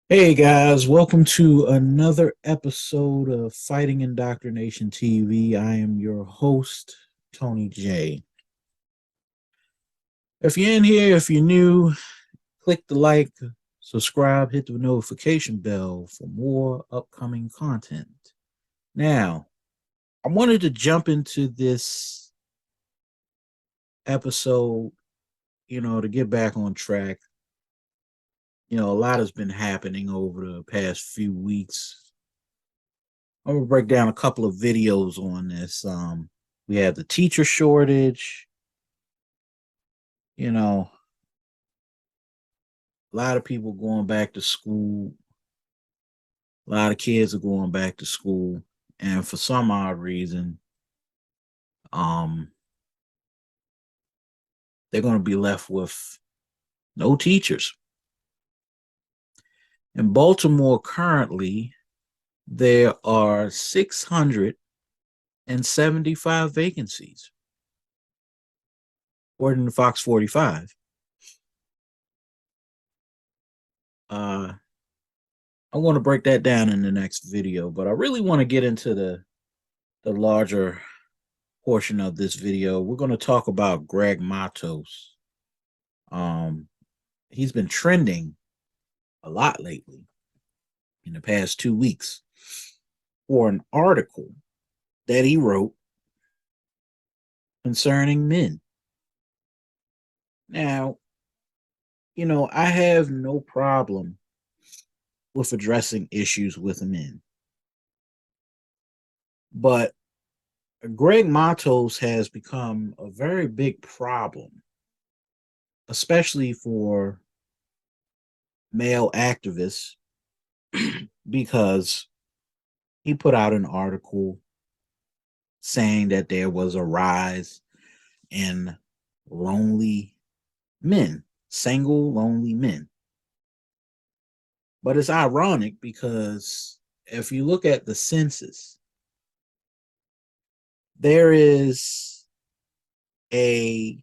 Hey guys, welcome to another episode of Fighting Indoctrination TV. I am your host, Tony J. If you're in here, if you're new, click the like, subscribe, hit the notification bell for more upcoming content. Now, I wanted to jump into this episode, to get back on track. A lot has been happening over the past few weeks. I'm gonna break down a couple of videos on this. We have the teacher shortage. You know, a lot of people going back to school. A lot of kids are going back to school, and for some odd reason, um, they're going to be left with no teachers. In Baltimore, currently, there are 675 vacancies, according to Fox 45. Uh, I want to break that down in the next video, but I really want to get into the larger portion of this video. We're going to talk about Greg Matos. Um, he's been trending a lot lately in the past 2 weeks for an article that he wrote concerning men. Now, I have no problem with addressing issues with men, but Greg Matos has become a very big problem, especially for male activists, because he put out an article saying that there was a rise in lonely men, single lonely men. But it's ironic because if you look at the census, there is a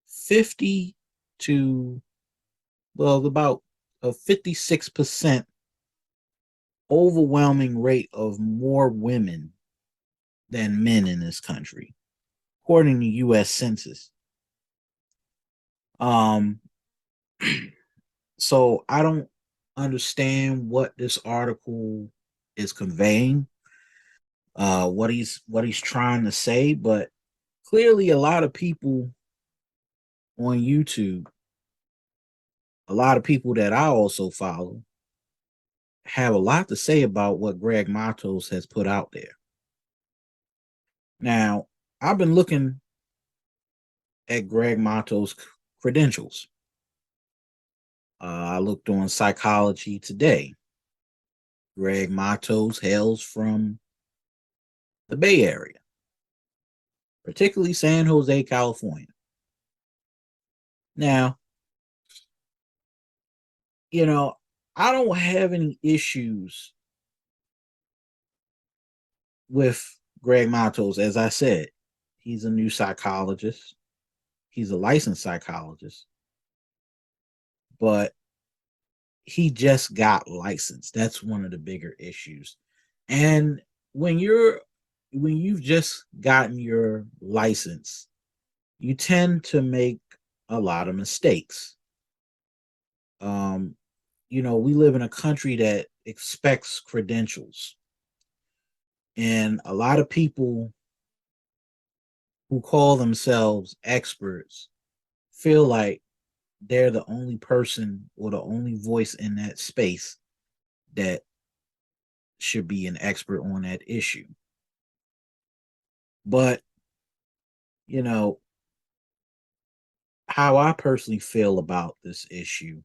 50 to, well, about a 56% overwhelming rate of more women than men in this country, according to US Census. Um, so I don't understand what this article is conveying, what he's trying to say, but clearly a lot of people on YouTube, a lot of people that I also follow, have a lot to say about what Greg Matos has put out there. Now, I've been looking at Greg Matos' credentials. I looked on Psychology Today. Greg Matos hails from the Bay Area, particularly San Jose, California. Now, you know, I don't have any issues with Greg Matos. As I said, he's a new psychologist, he's a licensed psychologist, but he just got licensed. That's one of the bigger issues. And when you've just gotten your license, you tend to make a lot of mistakes. Um, we live in a country that expects credentials. And a lot of people who call themselves experts feel like they're the only person or the only voice in that space that should be an expert on that issue. But, you know, how I personally feel about this issue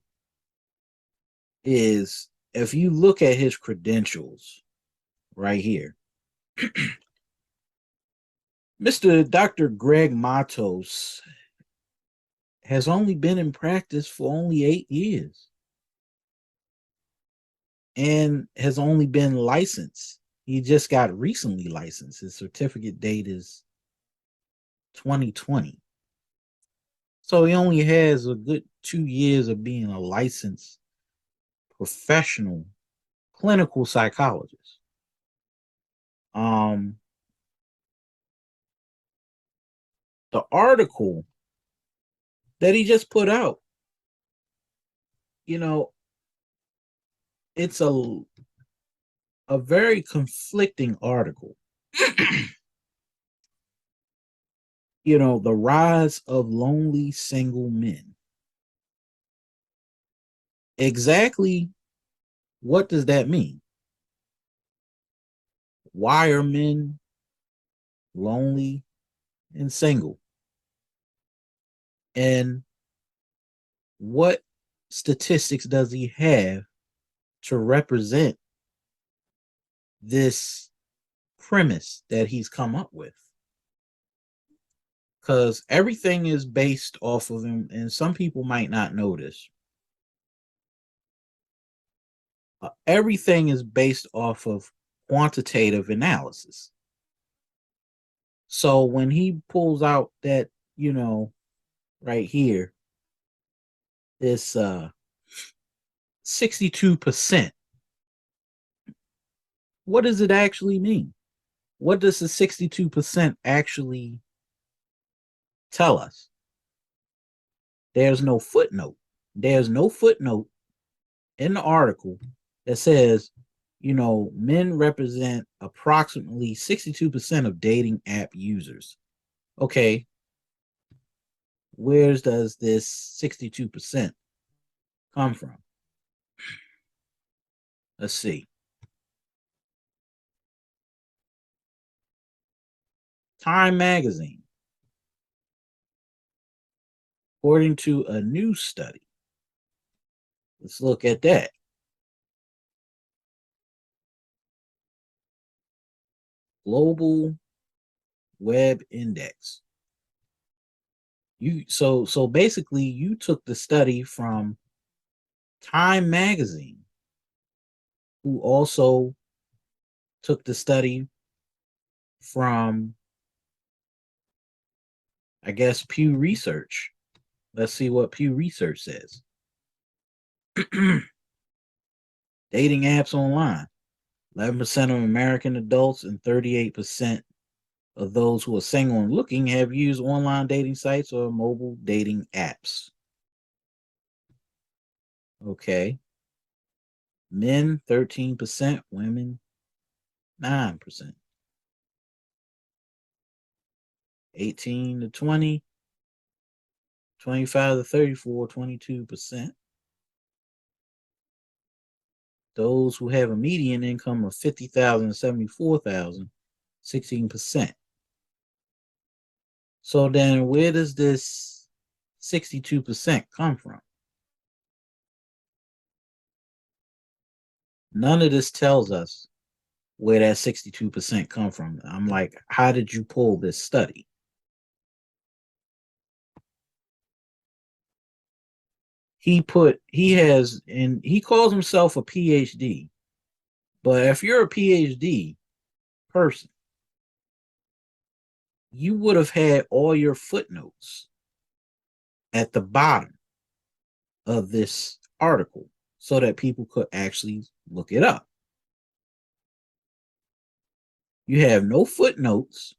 is if you look at his credentials right here, Mr. Dr. Greg Matos has only been in practice for only 8 years and has only been licensed. He just got recently licensed. His certificate date is 2020. So he only has a good 2 years of being a licensed professional clinical psychologist. Um, the article that he just put out, you know, it's a very conflicting article. The rise of lonely single men. Exactly what does that mean? Why are men lonely and single? And what statistics does he have to represent this premise that he's come up with? Because everything is based off of him, and some people might not know this. Everything is based off of quantitative analysis. So when he pulls out that, right here, this 62%, what does it actually mean? What does the 62% actually tell us? There's no footnote. There's no footnote in the article that says, men represent approximately 62% of dating app users. Okay, where does this 62% come from? Let's see. Time magazine, according to a new study. Let's look at that. Global Web Index. So basically you took the study from Time magazine, who also took the study from, I guess, Pew Research. Let's see what Pew Research says. Dating apps online. 11% of American adults and 38% of those who are single and looking have used online dating sites or mobile dating apps. Okay. Men 13%, women 9%. 18 to 20, 25 to 34, 22%. Those who have a median income of 50,000 to 74,000, 16%. So then where does this 62% come from? None of this tells us where that 62% come from. I'm like, how did you pull this study? He calls himself a PhD. But if you're a PhD person, you would have had all your footnotes at the bottom of this article so that people could actually look it up. You have no footnotes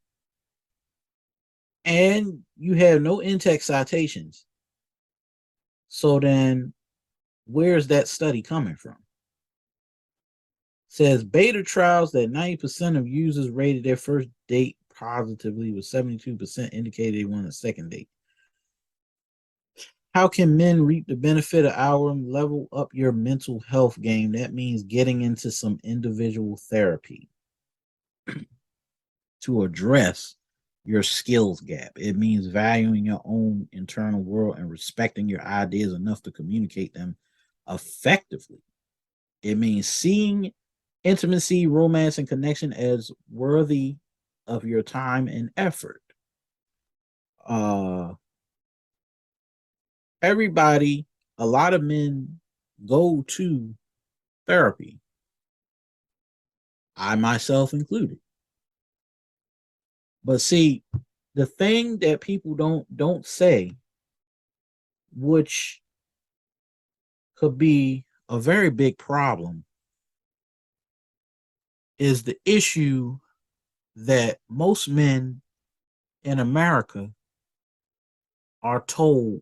and you have no in-text citations. So then where's that study coming from? It says beta trials that 90% of users rated their first date positively, with 72% indicated they want a second date. How can men reap the benefit of our level up your mental health game? That means getting into some individual therapy to address your skills gap. It means valuing your own internal world and respecting your ideas enough to communicate them effectively. It means seeing intimacy, romance, and connection as worthy of your time and effort. Uh, Everybody, a lot of men go to therapy, I myself included. But see, the thing that people don't say, which could be a very big problem is the issue that most men in America are told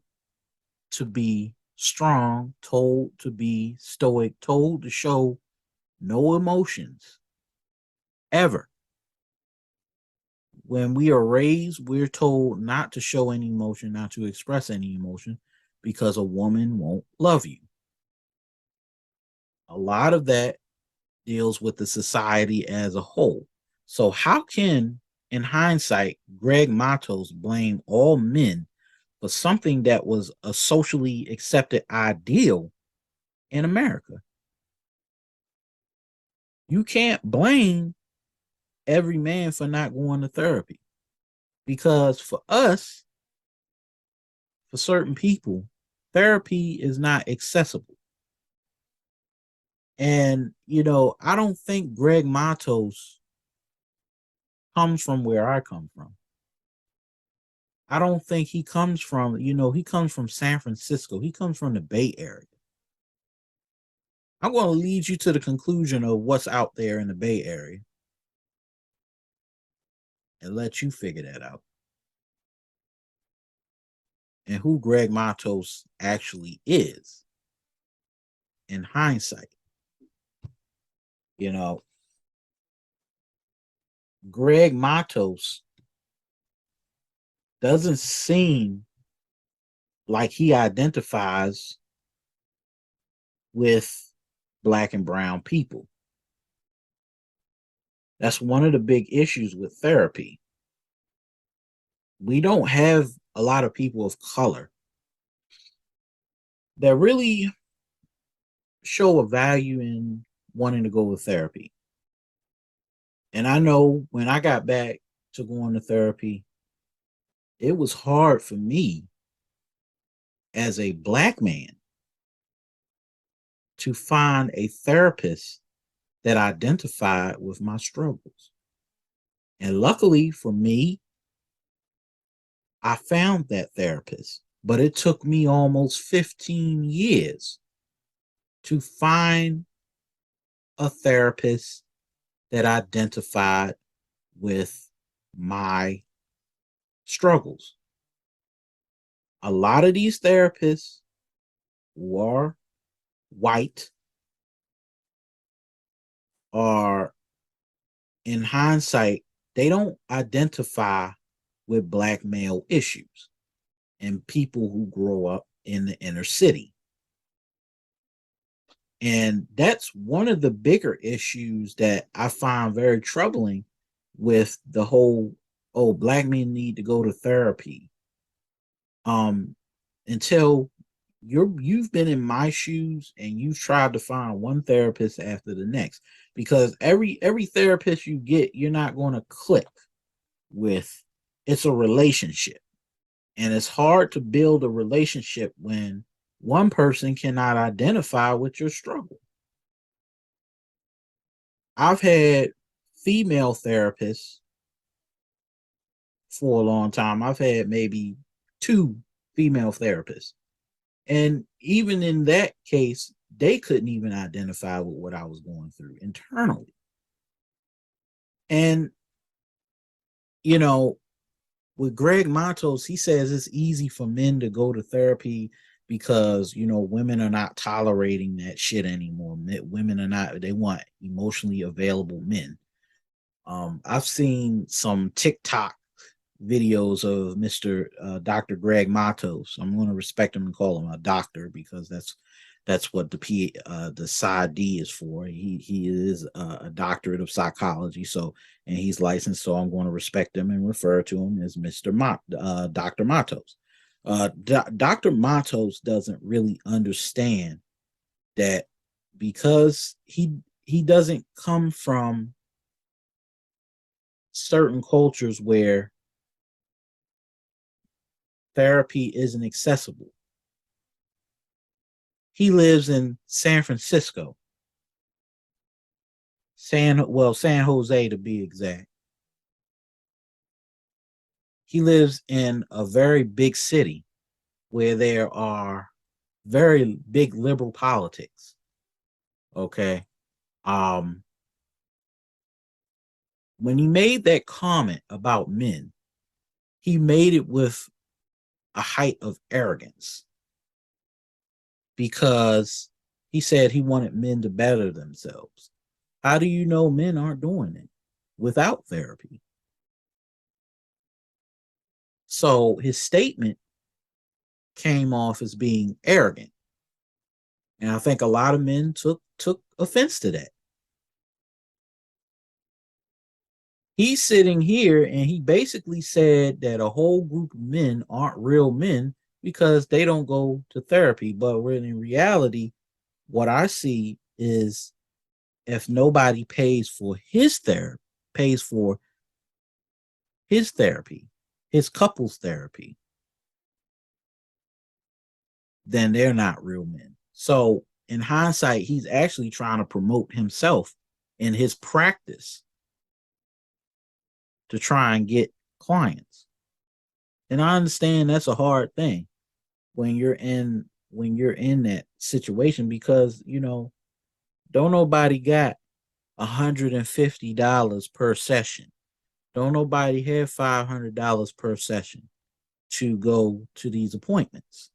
to be strong, told to be stoic, told to show no emotions ever. When we are raised, we're told not to show any emotion, not to express any emotion because a woman won't love you. A lot of that deals with the society as a whole. So, how can, in hindsight, Greg Matos blame all men for something that was a socially accepted ideal in America? You can't blame every man for not going to therapy because for us, for certain people, therapy is not accessible. And, I don't think Greg Matos comes from where I come from. I don't think he comes from, he comes from San Francisco. He comes from the Bay Area. I'm going to lead you to the conclusion of what's out there in the Bay Area and let you figure that out. And who Greg Matos actually is in hindsight. You know, Greg Matos doesn't seem like he identifies with black and brown people. That's one of the big issues with therapy. We don't have a lot of people of color that really show a value in wanting to go with therapy. And I know when I got back to going to therapy, it was hard for me as a black man to find a therapist that identified with my struggles. And luckily for me, I found that therapist, but it took me almost 15 years to find a therapist that identified with my struggles. A lot of these therapists who are white are, in hindsight, they don't identify with black male issues and people who grow up in the inner city. And that's one of the bigger issues that I find very troubling with the whole, oh, black men need to go to therapy. Um, until you've been in my shoes and you've tried to find one therapist after the next. Because every therapist you get, you're not going to click with. It's a relationship. And it's hard to build a relationship when one person cannot identify with your struggle. I've had female therapists for a long time. I've had maybe two female therapists. And even in that case, they couldn't even identify with what I was going through internally. And, you know, with Greg Matos, he says it's easy for men to go to therapy because, women are not tolerating that shit anymore. Women are not, they want emotionally available men. I've seen some TikTok videos of Mr. Dr. Greg Matos. I'm going to respect him and call him a doctor because that's what the PsyD is for. He is a doctorate of psychology, so and he's licensed. So I'm going to respect him and refer to him as Dr. Matos. Dr. Matos doesn't really understand that because he doesn't come from certain cultures where therapy isn't accessible. He lives in San Francisco, San Jose to be exact. He lives in a very big city where there are very big liberal politics. Okay. Um, when he made that comment about men, he made it with a height of arrogance because he said he wanted men to better themselves. How do you know men aren't doing it without therapy? So his statement came off as being arrogant. And I think a lot of men took offense to that. He's sitting here and he basically said that a whole group of men aren't real men because they don't go to therapy. But when in reality, what I see is if nobody pays for his therapy, his couple's therapy, then they're not real men. So in hindsight, he's actually trying to promote himself in his practice to try and get clients. And I understand that's a hard thing when you're in that situation because don't nobody got $150 per session. Don't nobody have $500 per session to go to these appointments.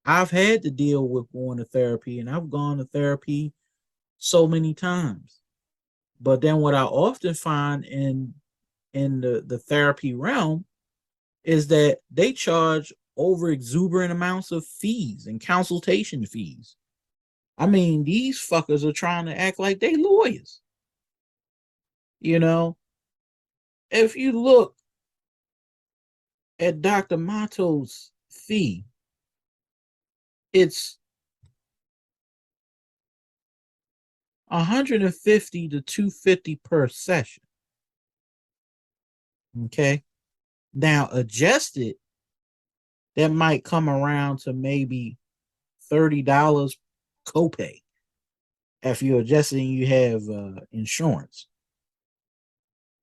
I've had to deal with going to therapy and I've gone to therapy so many times. But then what I often find in the therapy realm is that they charge over exuberant amounts of fees and consultation fees. I mean, these fuckers are trying to act like they lawyers. You know, if you look at Dr. Matos' fee, it's 150 to 250 per session. Okay. Now adjusted, that might come around to maybe $30 copay. If you're adjusting, you have insurance.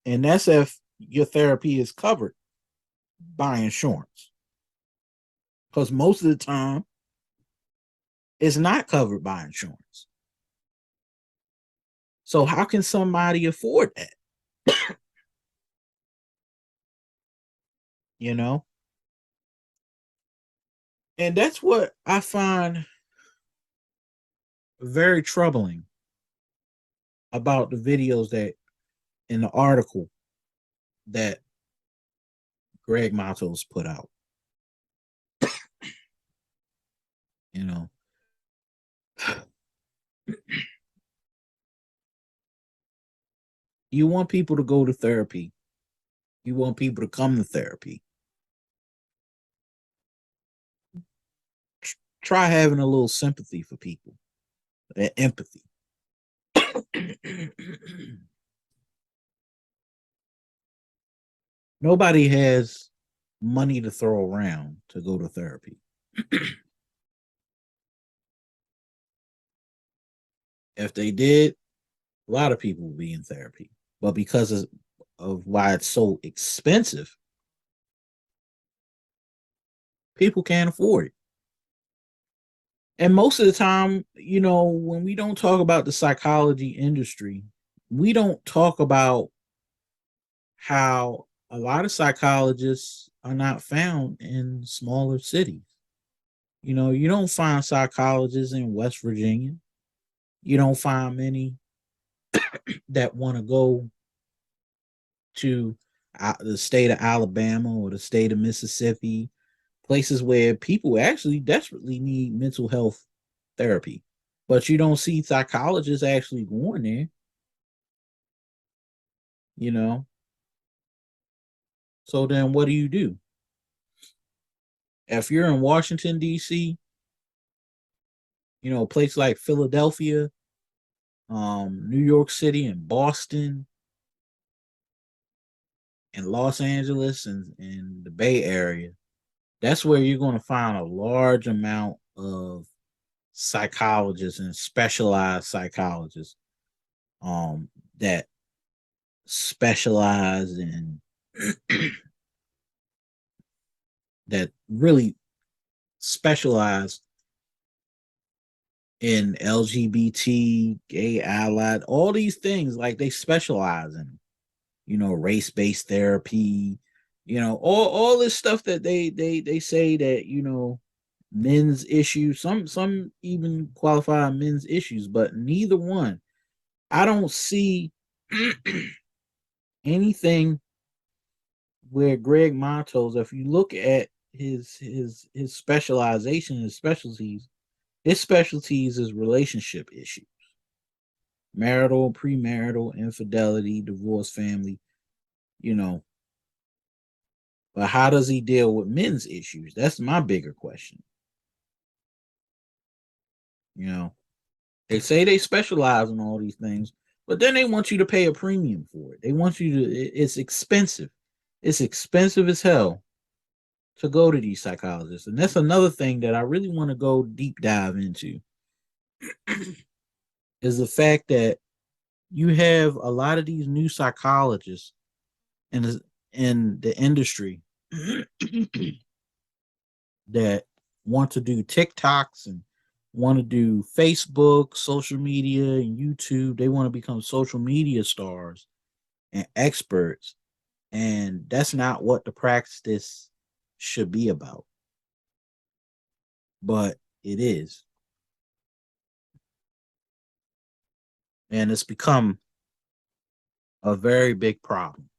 And that's if your therapy is covered by insurance. Because most of the time, it's not covered by insurance. So how can somebody afford that? You know? And that's what I find very troubling about the videos that in the article that Greg Matos put out. You know, you want people to go to therapy. You want people to come to therapy. Try having a little sympathy for people, empathy. Nobody has money to throw around to go to therapy. If they did, a lot of people would be in therapy. But because of why it's so expensive, people can't afford it. And most of the time, when we don't talk about the psychology industry, we don't talk about how a lot of psychologists are not found in smaller cities. You don't find psychologists in West Virginia. You don't find many that want to go to the state of Alabama or the state of Mississippi, places where people actually desperately need mental health therapy. But you don't see psychologists actually going there, you know. So then what do you do? If you're in Washington, D.C., a place like Philadelphia, New York City, and Boston, and Los Angeles, and the Bay Area, that's where you're going to find a large amount of psychologists and specialized psychologists that specialize in that really specialize in LGBT, gay allied, all these things. Like they specialize in, race-based therapy, all this stuff that they say that, men's issues. Some even qualify men's issues, but neither one. I don't see anything where Greg Matos, if you look at his specialization, his specialties is relationship issues, marital, premarital, infidelity, divorce, family, you know. But how does he deal with men's issues? That's my bigger question. You know, they say they specialize in all these things, but then they want you to pay a premium for it. They want you to, it's expensive. It's expensive as hell to go to these psychologists. And that's another thing that I really want to go deep dive into is the fact that you have a lot of these new psychologists in the industry that want to do TikToks and want to do Facebook, social media, and YouTube. They want to become social media stars and experts. And that's not what the practice should be about. But it is. And it's become a very big problem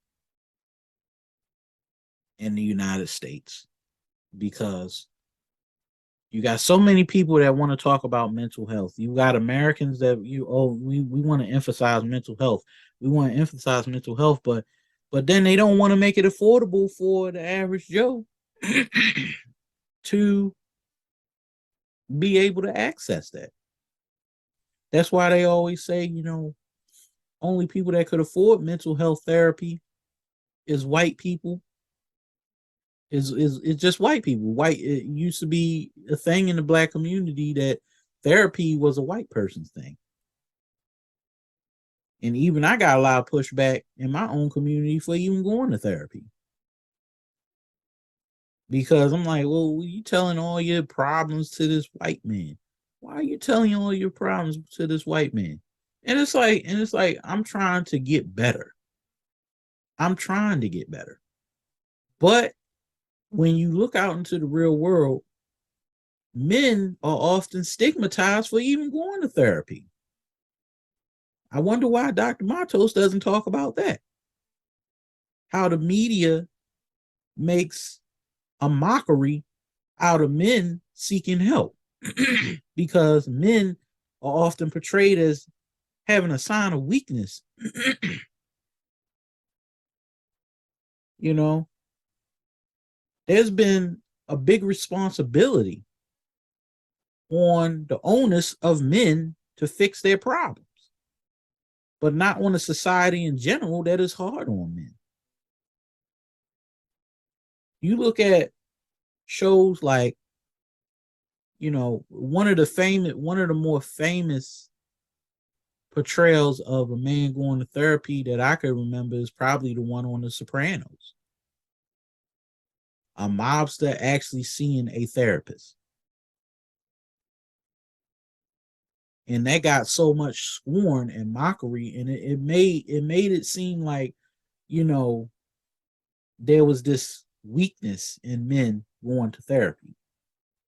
in the United States because you got so many people that want to talk about mental health. You got Americans that we want to emphasize mental health. We want to emphasize mental health, but then they don't want to make it affordable for the average Joe to be able to access that. That's why they always say, only people that could afford mental health therapy is white people. Is just white people. White it used to be a thing in the black community that therapy was a white person's thing. And even I got a lot of pushback in my own community for even going to therapy. Because I'm like, well, you telling all your problems to this white man? Why are you telling all your problems to this white man? And it's like, I'm trying to get better. I'm trying to get better. But when you look out into the real world, men are often stigmatized for even going to therapy. I wonder why Dr. Matos doesn't talk about that. How the media makes a mockery out of men seeking help because men are often portrayed as having a sign of weakness. you know, there's been a big responsibility on the onus of men to fix their problems, but not on a society in general that is hard on men. You look at shows like, one of the more famous portrayals of a man going to therapy that I could remember is probably the one on The Sopranos. A mobster actually seeing a therapist. And that got so much scorn and mockery, and it made it seem like, you know, there was this weakness in men going to therapy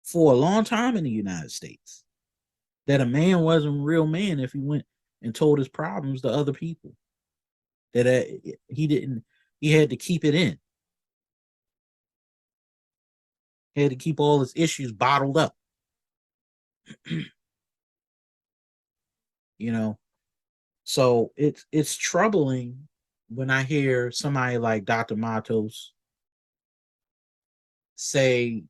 for a long time in the United States. That a man wasn't a real man if he went and told his problems to other people. That he didn't, he had to keep it in. He had to keep all his issues bottled up. you know, so it's troubling when I hear somebody like Dr. Matos say,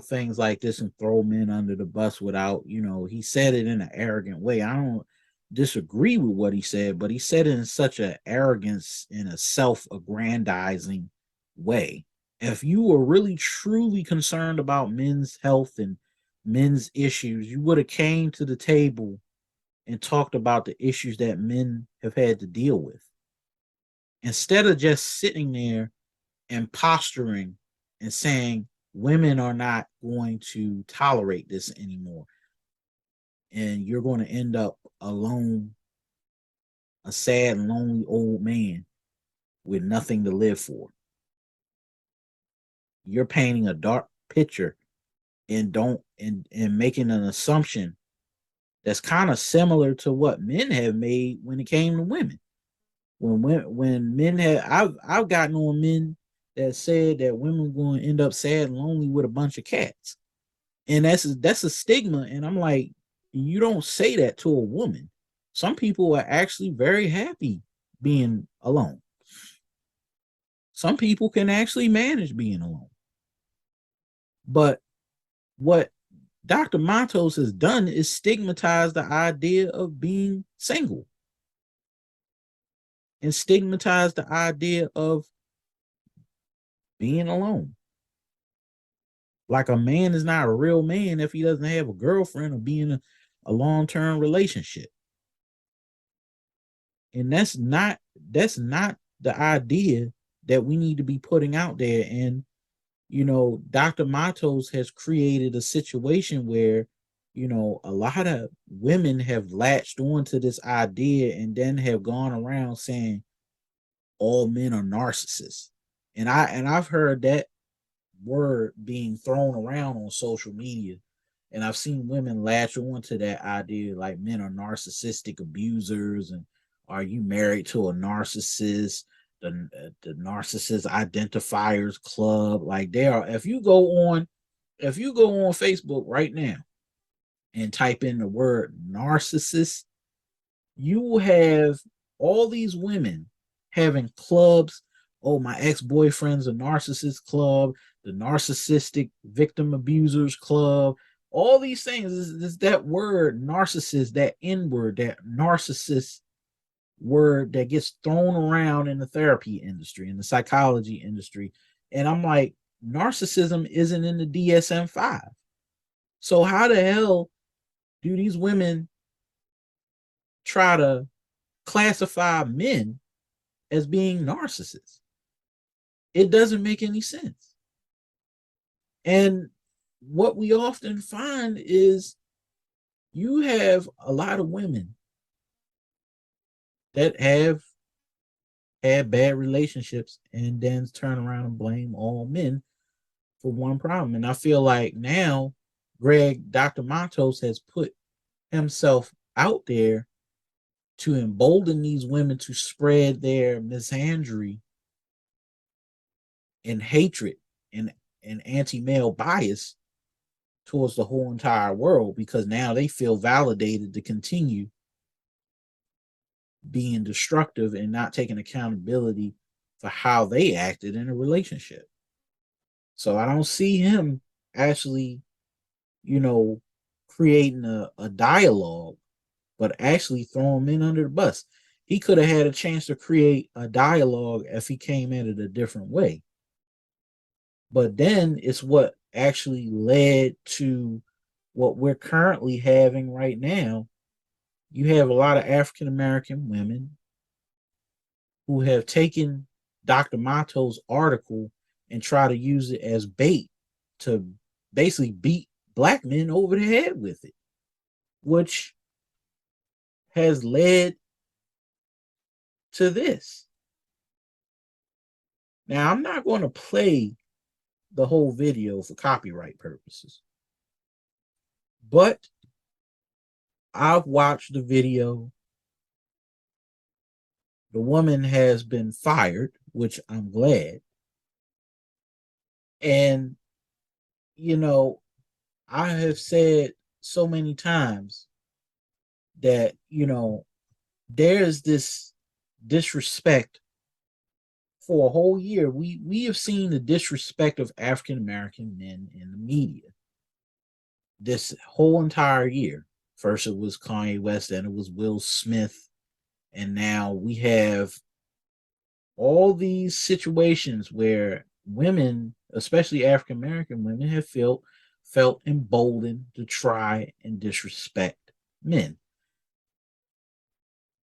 things like this and throw men under the bus without, he said it in an arrogant way. I don't disagree with what he said, but he said it in such an arrogance, in a self-aggrandizing way. If you were really truly concerned about men's health and men's issues, you would have came to the table and talked about the issues that men have had to deal with. Instead of just sitting there and posturing and saying women are not going to tolerate this anymore. and you're going to end up alone, a sad and lonely old man with nothing to live for. You're painting a dark picture and don't and making an assumption that's kind of similar to what men have made when it came to women. When men have, I've gotten on men that said that women were going to end up sad and lonely with a bunch of cats, and that's a stigma. And I'm like, you don't say that to a woman. Some people are actually very happy being alone. Some people can actually manage being alone. But what Dr. Matos has done is stigmatize the idea of being single and stigmatize the idea of being alone. Like a man is not a real man if he doesn't have a girlfriend or be in a long-term relationship. And that's not the idea that we need to be putting out there. And Dr. Matos has created a situation where a lot of women have latched onto this idea and then have gone around saying all men are narcissists. And I've heard that word being thrown around on social media. And I've seen women latch on to that idea like men are narcissistic abusers, and are you married to a narcissist? The narcissist identifiers club. Like they are, if you go on Facebook right now and type in the word narcissist, you will have all these women having clubs. Oh, my ex-boyfriend's a narcissist club, the narcissistic victim abusers club, all these things. Is that word narcissist, that N word, that narcissist word that gets thrown around in the therapy industry, in the psychology industry. And I'm like, narcissism isn't in the DSM-5. So how the hell do these women try to classify men as being narcissists? It doesn't make any sense. And what we often find is you have a lot of women that have had bad relationships and then turn around and blame all men for one problem. And I feel like now Dr. Matos has put himself out there to embolden these women to spread their misandry and hatred and, anti-male bias towards the whole entire world, because now they feel validated to continue being destructive and not taking accountability for how they acted in a relationship. So I don't see him actually, you know, creating a dialogue, but actually throwing men under the bus. He could have had a chance to create a dialogue if he came at it a different way. But then it's what actually led to what we're currently having right now. You have a lot of African American women who have taken Dr. Mato's article and try to use it as bait to basically beat black men over the head with it, which has led to this. Now, I'm not going to play the whole video for copyright purposes, but I've watched the video. The woman has been fired, which I'm glad. And, I have said so many times that, there's this disrespect for a whole year. We have seen the disrespect of African American men in the media this whole entire year. First it was Kanye West, then it was Will Smith, and now we have all these situations where women, especially African American women, have felt emboldened to try and disrespect men.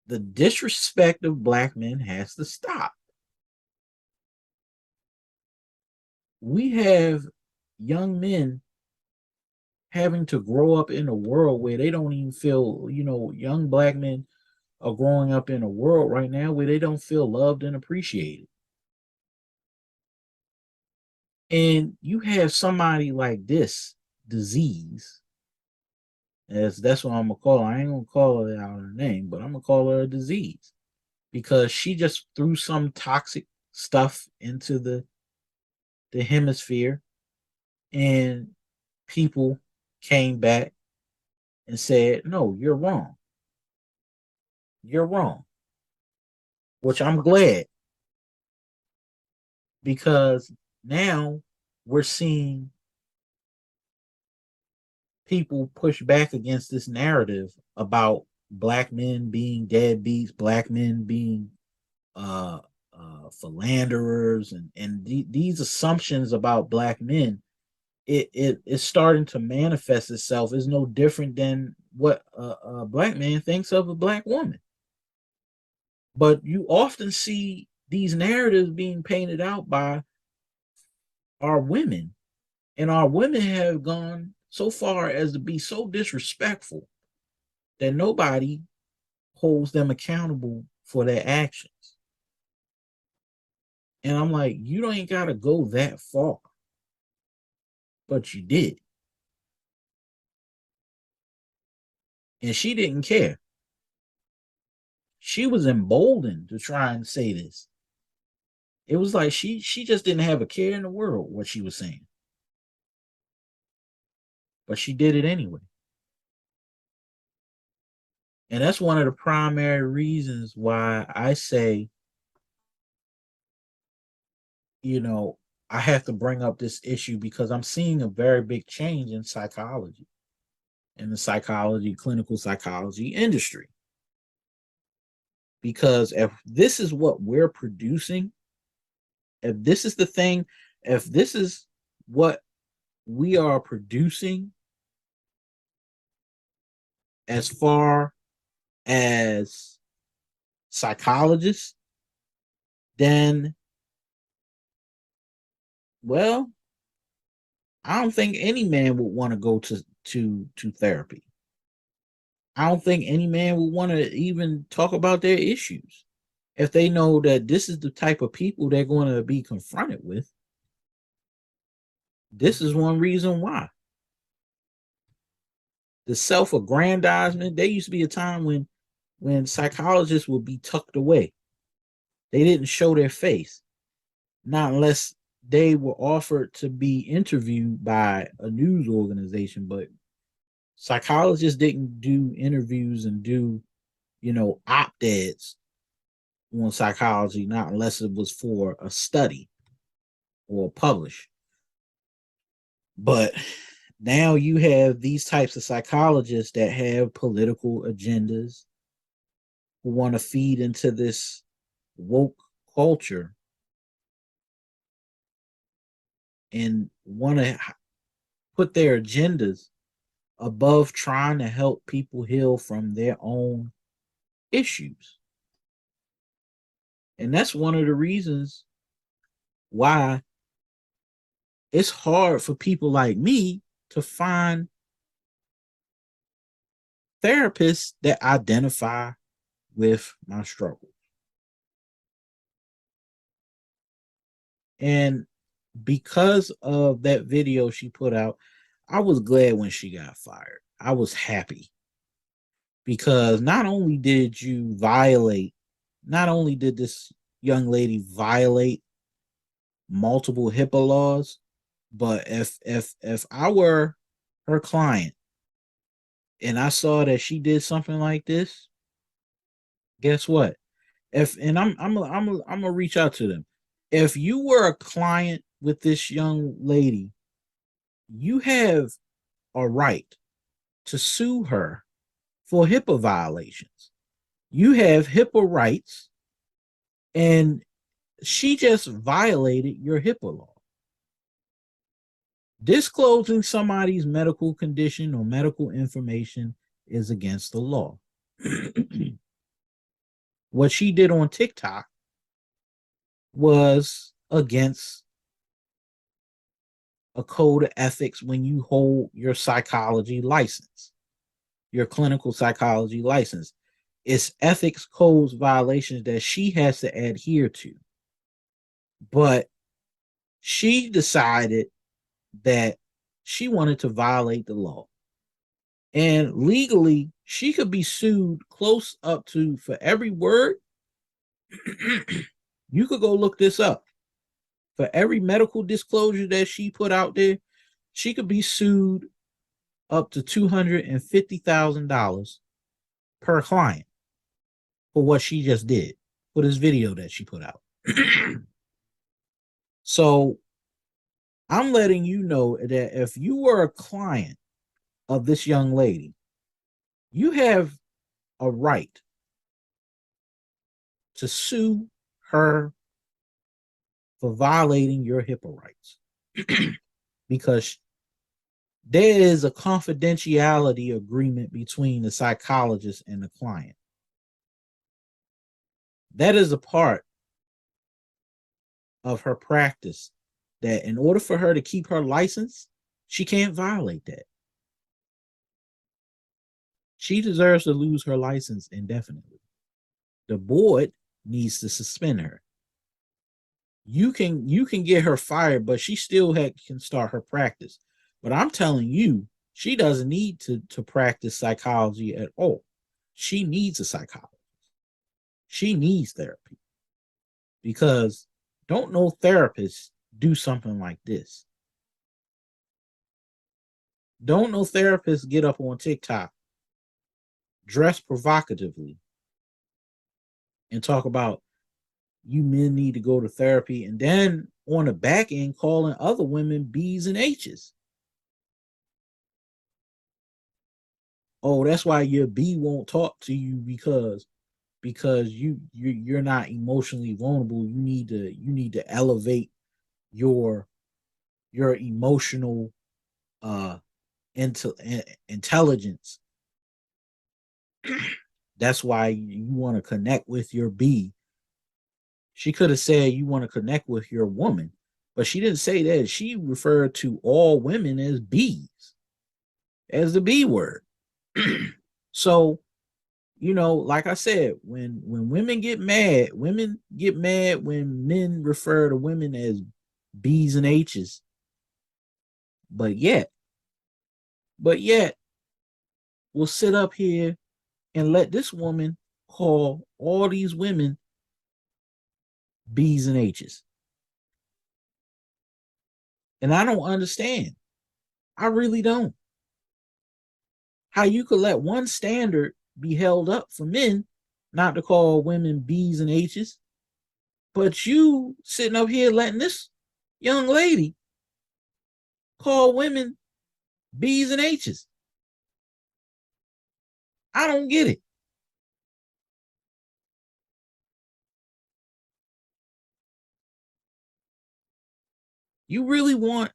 The disrespect of black men has to stop. We have young men having to grow up in a world where they don't even feel, young black men are growing up in a world right now where they don't feel loved and appreciated. And you have somebody like this disease, as that's what I'm gonna call her. I ain't gonna call her out her name, but I'm gonna call her a disease because she just threw some toxic stuff into the hemisphere, and people came back and said, "No, you're wrong. You're wrong." Which I'm glad, because now we're seeing people push back against this narrative about black men being deadbeats, black men being uh, philanderers, and these assumptions about black men. It is starting to manifest itself. Is no different than what a black man thinks of a black woman. But you often see these narratives being painted out by our women, and our women have gone so far as to be so disrespectful that nobody holds them accountable for their actions. And I'm like, you don't ain't gotta go that far, but you did. And she didn't care. She was emboldened to try and say this. It was like she just didn't have a care in the world what she was saying. But she did it anyway. And that's one of the primary reasons why I say, you know, I have to bring up this issue because I'm seeing a very big change in psychology, in the psychology, clinical psychology industry. Because if this is what we're producing, if this is the thing, if this is what we are producing as far as psychologists, then, well, I don't think any man would want to go to therapy. I don't think any man would want to even talk about their issues if they know that this is the type of people they're going to be confronted with. This is one reason why. The self-aggrandizement, there used to be a time when psychologists would be tucked away. They didn't show their face, not unless they were offered to be interviewed by a news organization. But psychologists didn't do interviews and do, op-eds on psychology, not unless it was for a study or publish. But now you have these types of psychologists that have political agendas, who want to feed into this woke culture and want to put their agendas above trying to help people heal from their own issues. And that's one of the reasons why it's hard for people like me to find therapists that identify with my struggle. And because of that video she put out, I was glad when she got fired. I was happy because not only did this young lady violate multiple HIPAA laws, but if I were her client and I saw that she did something like this, guess what? If and I'm gonna reach out to them. If you were a client with this young lady, you have a right to sue her for HIPAA violations. You have HIPAA rights, and she just violated your HIPAA law. Disclosing somebody's medical condition or medical information is against the law. What she did on TikTok was against a code of ethics when you hold your psychology license, your clinical psychology license. It's ethics codes violations that she has to adhere to. But she decided that she wanted to violate the law. And legally, she could be sued close up to, for every word, you could go look this up. For every medical disclosure that she put out there, she could be sued up to $250,000 per client for what she just did, for this video that she put out. So I'm letting you know that if you were a client of this young lady, you have a right to sue her for violating your HIPAA rights because there is a confidentiality agreement between the psychologist and the client. That is a part of her practice that in order for her to keep her license, she can't violate that. She deserves to lose her license indefinitely. The board needs to suspend her. You can get her fired, but she still can start her practice. But I'm telling you, she doesn't need to practice psychology at all. She needs a psychologist. She needs therapy because don't no therapists do something like this. Don't no therapists get up on TikTok, dress provocatively, and talk about you men need to go to therapy, and then on the back end calling other women B's and H's. Oh, that's why your B won't talk to you because you're not emotionally vulnerable. You need to elevate your emotional uh intelligence. That's why you want to connect with your B. She could have said you want to connect with your woman, but she didn't say that. She referred to all women as B's, as the B word. So, like I said, when women get mad when men refer to women as B's and H's. But yet, we'll sit up here and let this woman call all these women B's and H's. And I don't understand. I really don't. How you could let one standard be held up for men not to call women B's and H's, but you sitting up here letting this young lady call women B's and H's. I don't get it. You really want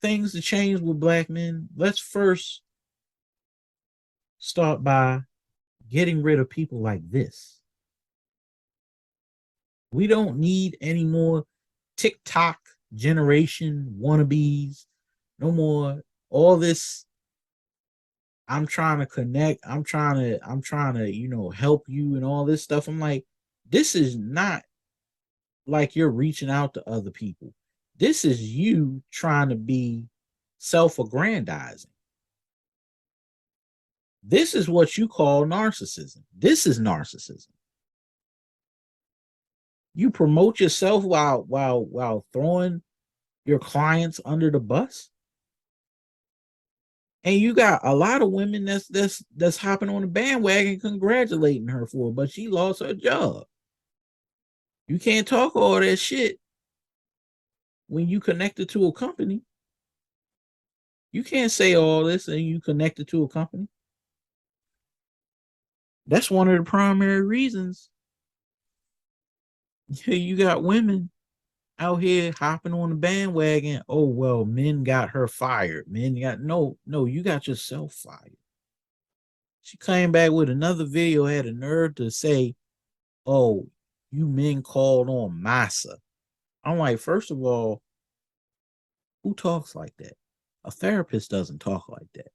things to change with black men? Let's first start by getting rid of people like this. We don't need any more TikTok generation wannabes. No more all this. I'm trying to connect. I'm trying to help you and all this stuff. I'm like, this is not like you're reaching out to other people. This is you trying to be self-aggrandizing. This is what you call narcissism. This is narcissism. You promote yourself while throwing your clients under the bus. And you got a lot of women that's hopping on the bandwagon congratulating her for it, but she lost her job. You can't talk all that shit when you connected to a company. You can't say all this and you connected to a company. That's one of the primary reasons you got women out here hopping on the bandwagon. Oh, well, men got her fired. Men got no, you got yourself fired. She came back with another video, had a nerve to say, oh, you men called on Massa. I'm like, first of all, Who talks like that? A therapist doesn't talk like that.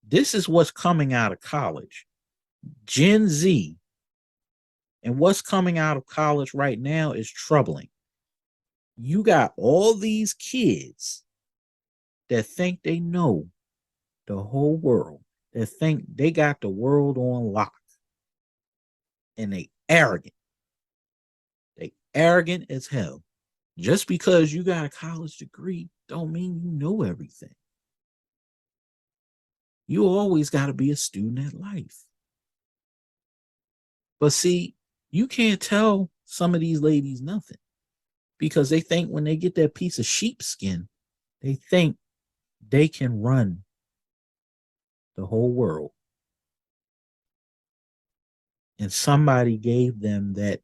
This is what's coming out of college. Gen Z and what's coming out of college right now is troubling. You got all these kids that think they know the whole world, that think they got the world on lock, and they arrogant. They arrogant as hell. Just because you got a college degree don't mean you know everything. You always got to be a student at life. But see, you can't tell some of these ladies nothing because they think when they get that piece of sheepskin, they think they can run the whole world. And somebody gave them that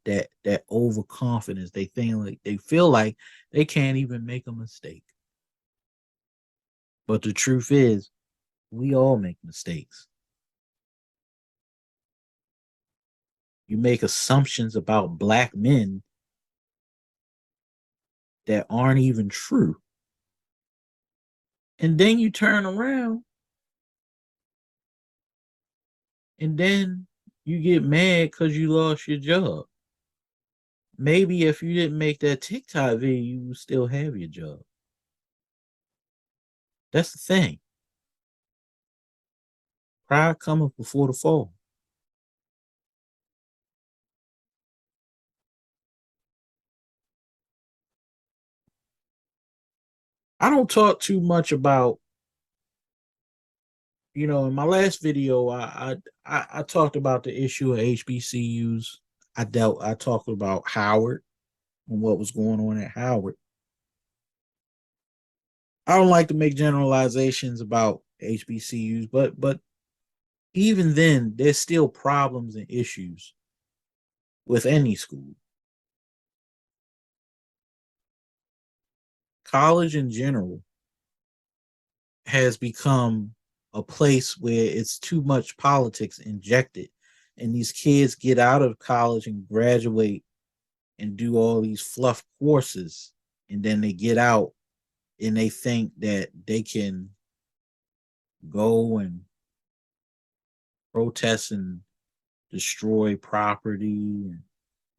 overconfidence. They think like they feel like they can't even make a mistake. But the truth is, we all make mistakes. You make assumptions about black men that aren't even true. And then you turn around and then you get mad because you lost your job. Maybe if you didn't make that TikTok video, you would still have your job. That's the thing. Pride cometh before the fall. I don't talk too much about, in my last video, I talked about the issue of HBCUs. I talked about Howard and what was going on at Howard. I don't like to make generalizations about HBCUs, but even then, there's still problems and issues with any school. College in general has become a place where it's too much politics injected, and these kids get out of college and graduate and do all these fluff courses, and then they get out and they think that they can go and protest and destroy property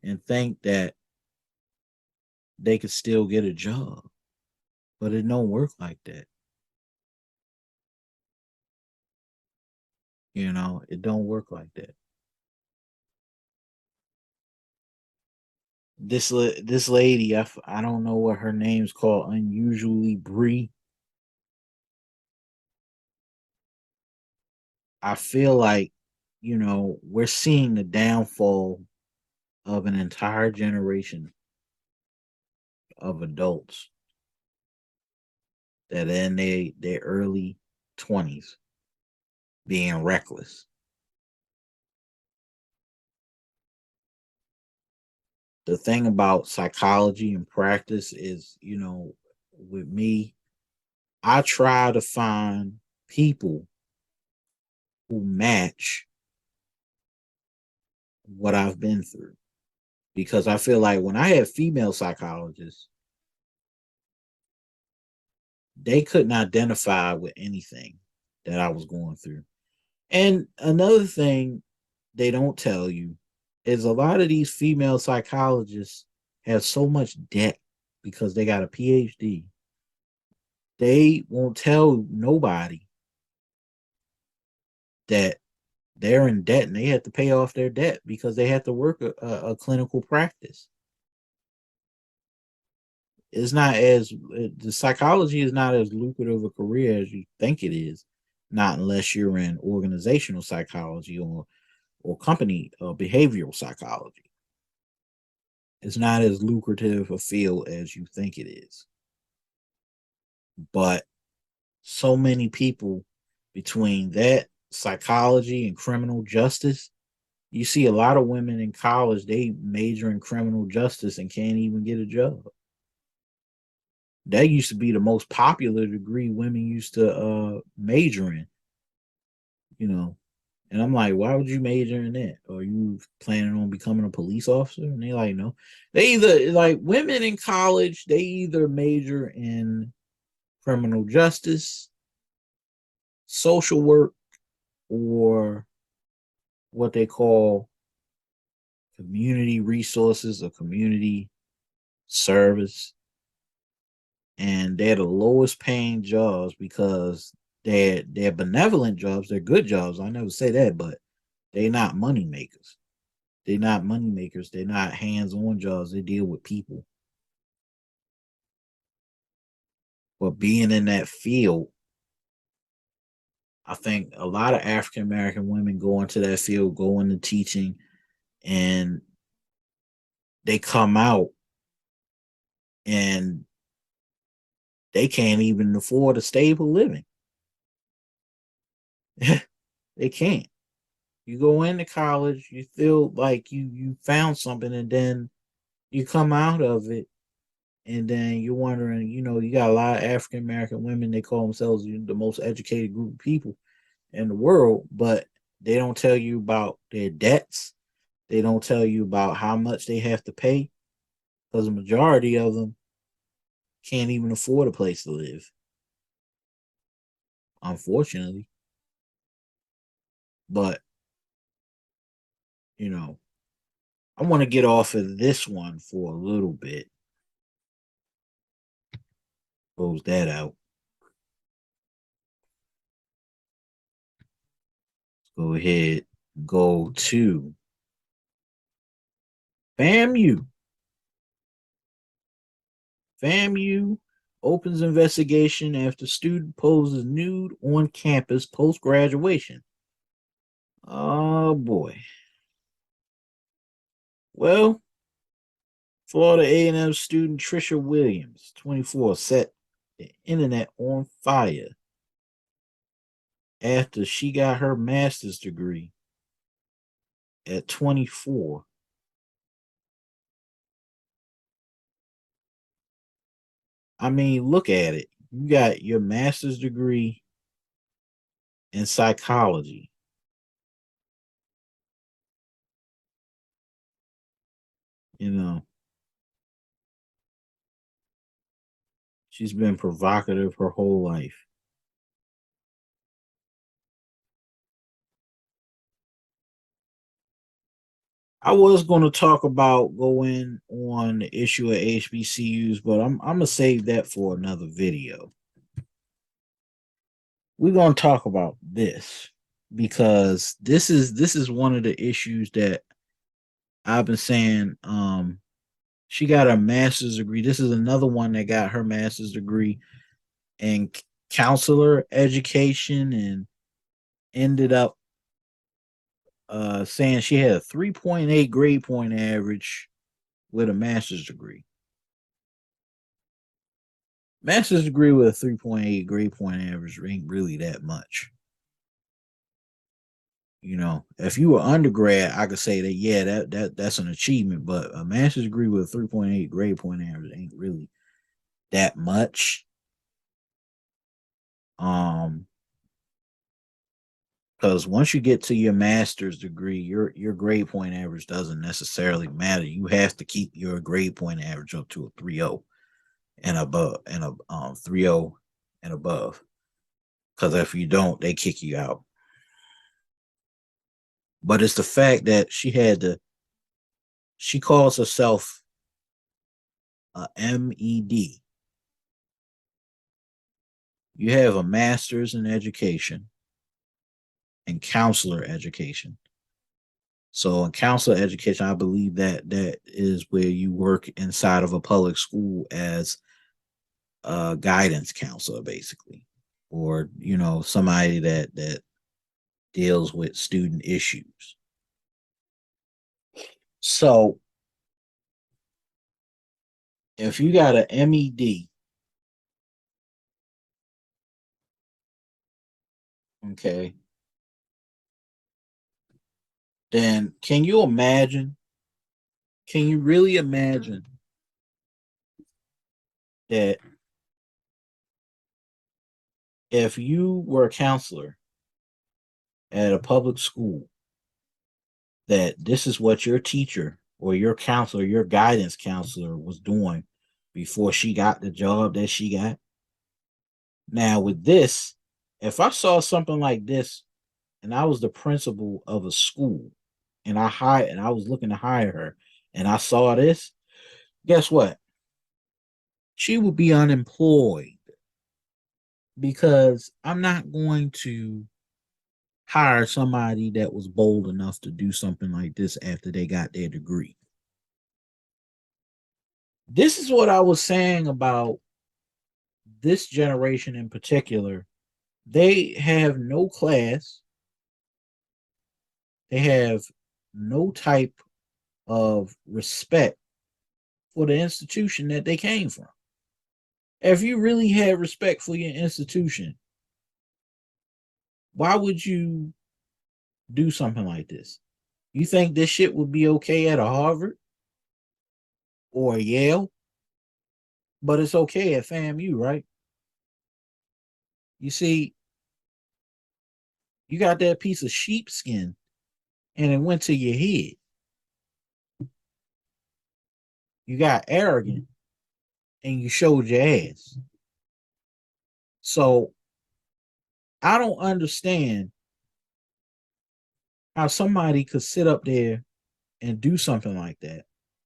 and think that they could still get a job. But it don't work like that. It don't work like that. This lady, I don't know what her name's called, unusually Bree. I feel like, we're seeing the downfall of an entire generation of adults that are in their early 20s being reckless. The thing about psychology and practice is, with me, I try to find people who match what I've been through. Because I feel like when I had female psychologists, they couldn't identify with anything that I was going through. And another thing they don't tell you is a lot of these female psychologists have so much debt because they got a PhD. They won't tell nobody that they're in debt and they have to pay off their debt because they have to work a clinical practice. It's not as the psychology is not as lucrative a career as you think it is, not unless you're in organizational psychology or company or behavioral psychology. It's not as lucrative a field as you think it is. But so many people between that psychology and criminal justice, you see a lot of women in college, they major in criminal justice and can't even get a job. That used to be the most popular degree women used to major in, you know. And I'm like, why would you major in that? Are you planning on becoming a police officer? And they like, no. They either like women in college, they either major in criminal justice, social work, or what they call community resources or community service. And they're the lowest paying jobs because they're benevolent jobs, they're good jobs. I never say that, but they're not money makers. They're not money makers. They're not hands-on jobs. They deal with people. But being in that field, I think a lot of African American women go into that field, go into teaching, and they come out and they can't even afford a stable living. They can't. You go into college, you feel like you found something, and then you come out of it, and then you're wondering, you got a lot of African American women. They call themselves the most educated group of people in the world, but they don't tell you about their debts. They don't tell you about how much they have to pay because the majority of them can't even afford a place to live, unfortunately. But, you know, I want to get off of this one for a little bit. Close that out. Let's go ahead, go to FAMU. FAMU opens investigation after student poses nude on campus post graduation. Oh boy. Well, Florida A&M student Trisha Williams, 24, set the internet on fire after she got her master's degree at 24. I mean, look at it. You got your master's degree in psychology. You know, she's been provocative her whole life. I was going to talk about going on the issue of HBCUs, but I'm gonna save that for another video. We're going to talk about this because this is one of the issues that I've been saying. She got a master's degree. This is another one that got her master's degree in counselor education and ended up saying she had a 3.8 grade point average with a master's degree. Master's degree with a 3.8 grade point average ain't really that much. If you were undergrad, I could say that yeah, that's an achievement, but a master's degree with a 3.8 grade point average ain't really that much. Um, because once you get to your master's degree, your grade point average doesn't necessarily matter. You have to keep your grade point average up to a 3.0 and above, and a 3.0 and above. Because if you don't, they kick you out. But it's the fact that she calls herself a MED. You have a master's in education and counselor education. So in counselor education, I believe that is where you work inside of a public school as a guidance counselor, basically, or somebody that deals with student issues. So if you got an MED, okay, then can you imagine? Can you really imagine that if you were a counselor at a public school that this is what your teacher or your counselor, your guidance counselor was doing before she got the job that she got. Now, with this, if I saw something like this and I was the principal of a school and I was looking to hire her and I saw this, guess what? She would be unemployed because I'm not going to hire somebody that was bold enough to do something like this after they got their degree. This is what I was saying about this generation in particular. They have no class, they have no type of respect for the institution that they came from. If you really had respect for your institution, why would you do something like this? You think this shit would be okay at a Harvard or a Yale, but it's okay at FAMU, right? You see, you got that piece of sheepskin and it went to your head. You got arrogant and you showed your ass. So I don't understand how somebody could sit up there and do something like that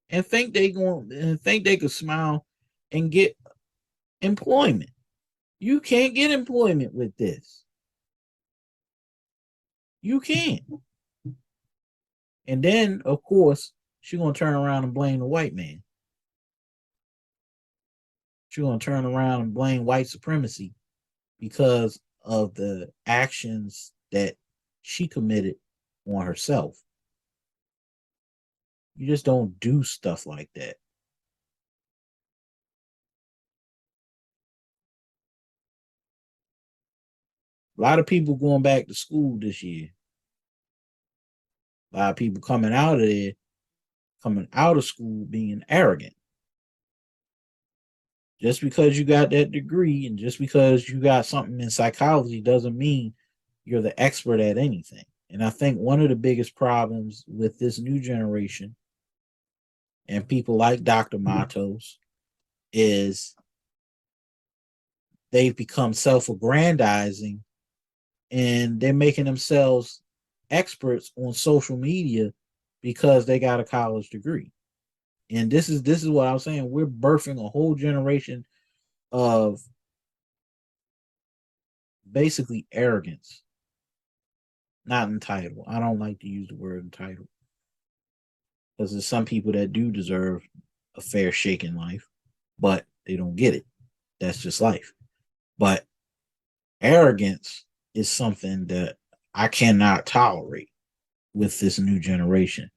and think they could smile and get employment. You can't get employment with this. You can't. And then, of course, she's gonna turn around and blame the white man. She's gonna turn around and blame white supremacy because of the actions that she committed on herself. You just don't do stuff like that. A lot of people going back to school this year. A lot of people coming out of school being arrogant. Just because you got that degree and just because you got something in psychology doesn't mean you're the expert at anything. And I think one of the biggest problems with this new generation and people like Dr. Matos is they've become self-aggrandizing and they're making themselves experts on social media because they got a college degree. And this is what I'm saying. We're birthing a whole generation of basically arrogance, not entitled. I don't like to use the word entitled because there's some people that do deserve a fair shake in life, but they don't get it. That's just life. But arrogance is something that I cannot tolerate with this new generation.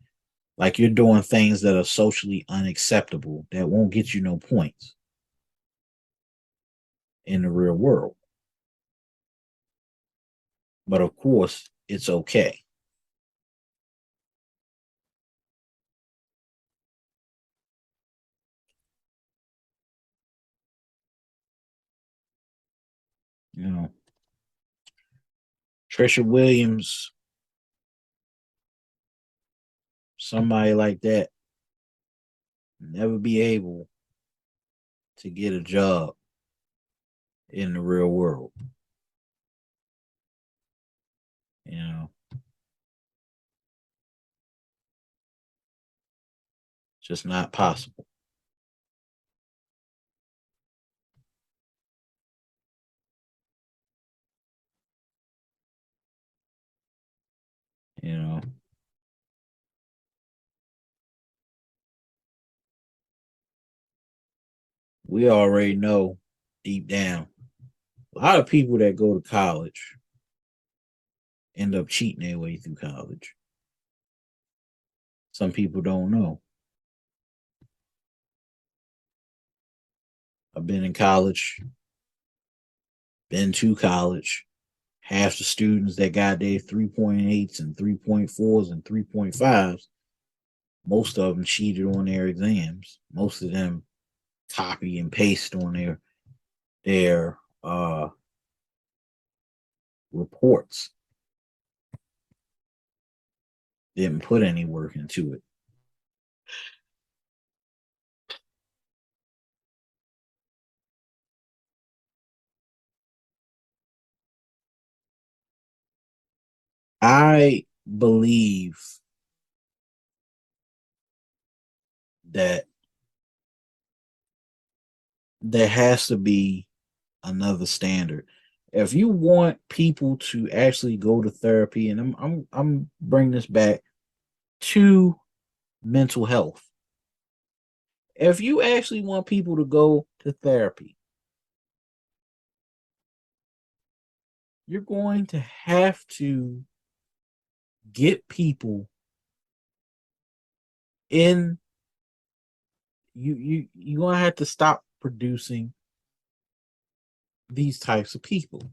Like you're doing things that are socially unacceptable that won't get you no points in the real world. But of course, it's okay. You know, Trisha Williams, somebody like that, never be able to get a job in the real world. You know, just not possible. You know, we already know deep down a lot of people that go to college end up cheating their way through college. Some people don't know. I've been in college, been to college. Half the students that got their 3.8s and 3.4s and 3.5s, most of them cheated on their exams. Most of them copy and paste on their reports. didn't put any work into it. I believe that there has to be another standard. If you want people to actually go to therapy, and I'm bringing this back to mental health. If you actually want people to go to therapy, you're going to have to get people in. You're gonna have to stop producing these types of people.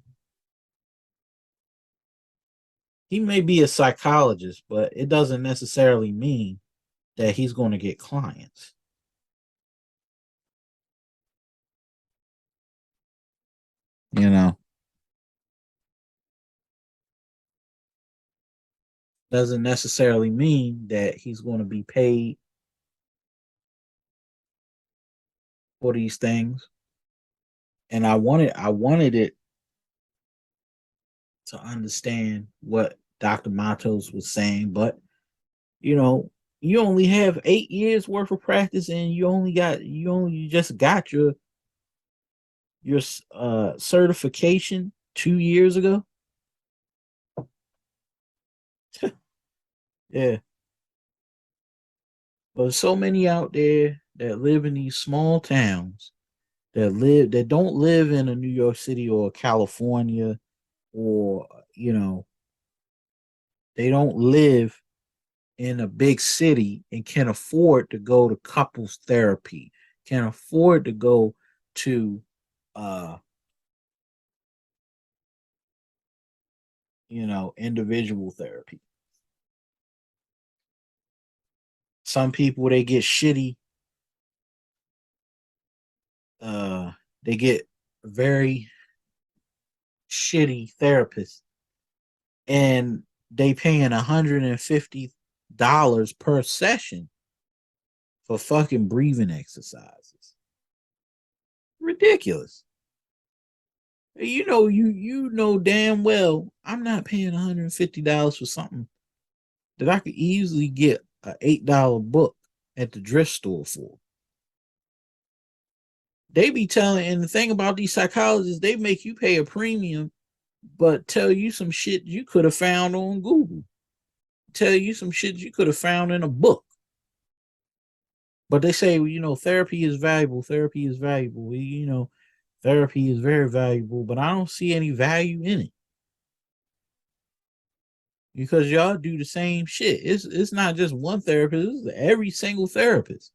He may be a psychologist, but it doesn't necessarily mean that he's going to get clients. You know, doesn't necessarily mean that he's going to be paid for these things. And I wanted it to understand what Dr. Matos was saying, but you know, you only have 8 years worth of practice, and you just got your certification 2 years ago. Yeah, but there's so many out there that live in these small towns that don't live in a New York City or California, or they don't live in a big city and can afford to go to couples therapy, can afford to go to uh individual therapy. Some people, uh they get very shitty therapists, and they paying $150 per session for fucking breathing exercises. Ridiculous. You know damn well I'm not paying $150 for something that I could easily get an $8 book at the thrift store for. They be telling, and the thing about these psychologists, they make you pay a premium, but tell you some shit you could have found on Google. Tell you some shit you could have found in a book. But they say, therapy is valuable. Therapy is valuable. Therapy is very valuable, but I don't see any value in it because y'all do the same shit. It's not just one therapist. It's every single therapist.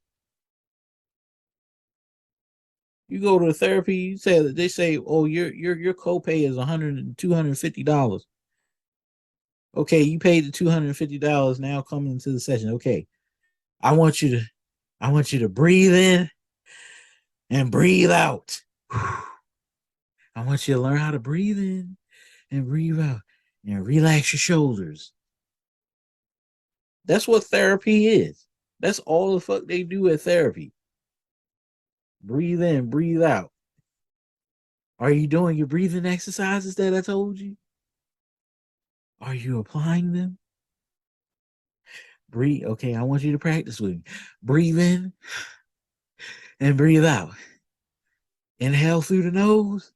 You go to therapy, they say, oh, your copay is $250. Okay, you paid the $250. Now coming into the session. Okay, I want you to I want you to breathe in and breathe out. I want you to learn how to breathe in and breathe out and relax your shoulders. That's what therapy is. That's all the fuck they do at therapy. Breathe in, breathe out. Are you doing your breathing exercises that I told you? Are you applying them? Breathe. Okay, I want you to practice with me. Breathe in and breathe out. Inhale through the nose,